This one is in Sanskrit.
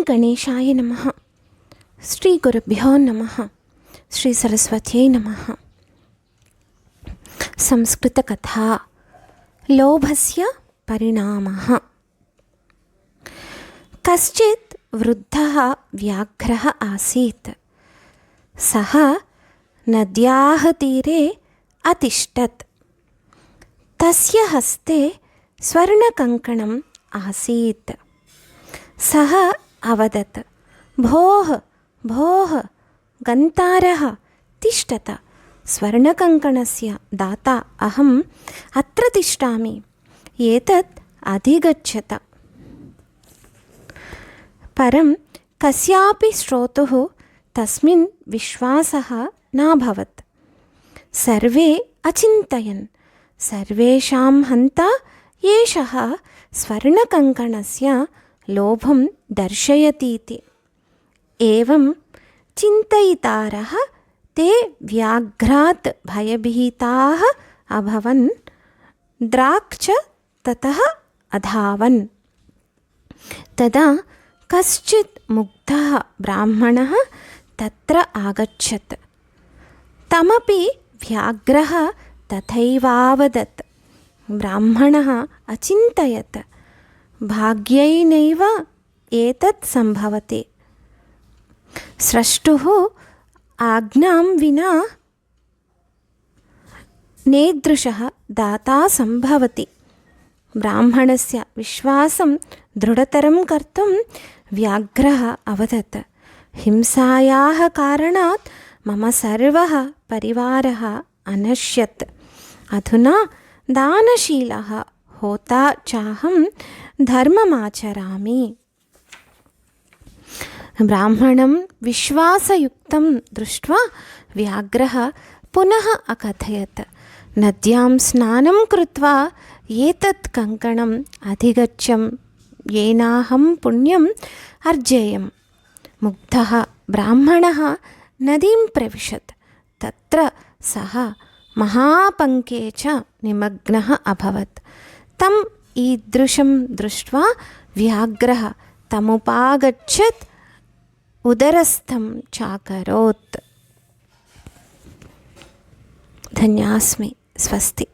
गणेशाय नमः। श्रीगुरुभ्यो नमः। श्री सरस्वत्यै नमः। संस्कृतकथा लोभस्य परिणामः। कश्चित् वृद्धः व्याघ्रः आसीत्। सः नद्याः तीरे अतिष्ठत्। तस्य हस्ते स्वर्णकङ्कणम् आसीत्। सः अवदत्, भोः भोः गन्तारः तिष्ठत, स्वर्णकङ्कणस्य दाता अहम् अत्र तिष्ठामि, एतत् अधिगच्छत। परं कस्यापि श्रोतुः तस्मिन् विश्वासः नाभवत्। सर्वे अचिन्तयन्, सर्वेषां हन्ता एषः स्वर्णकङ्कणस्य लोभं दर्शयतीति। एवं चिन्तयितारः ते व्याघ्रात् भयभीताः अभवन्। द्राक् च ततः अधावन्। तदा कश्चित् मुग्धः ब्राह्मणः तत्र आगच्छत्। तमपि व्याघ्रः तथैवावदत्। ब्राह्मणः अचिन्तयत्, भाग्यैनैव एतत् सम्भवति। स्रष्टुः आज्ञां विना नेदृशः दाता सम्भवति। ब्राह्मणस्य विश्वासं दृढतरं कर्तुं व्याघ्रः अवदत्, हिंसायाः कारणात् मम सर्वः परिवारः अनश्यत्। अधुना दानशीलः होता चाहं धर्ममाचरामि। ब्राह्मणं विश्वासयुक्तं दृष्ट्वा व्याघ्रः पुनः अकथयत्, नद्यां स्नानं कृत्वा एतत् कङ्कणम् अधिगच्छं, येनाहं पुण्यम् अर्जेयम्। मुग्धः ब्राह्मणः नदीं प्रविशत्। तत्र सः महापङ्के च निमग्नः अभवत्। तम् ईदृशं दृष्ट्वा व्याघ्रः तमुपागच्छत्, उदरस्थं चाकरोत्। धन्यास्मि। स्वस्ति।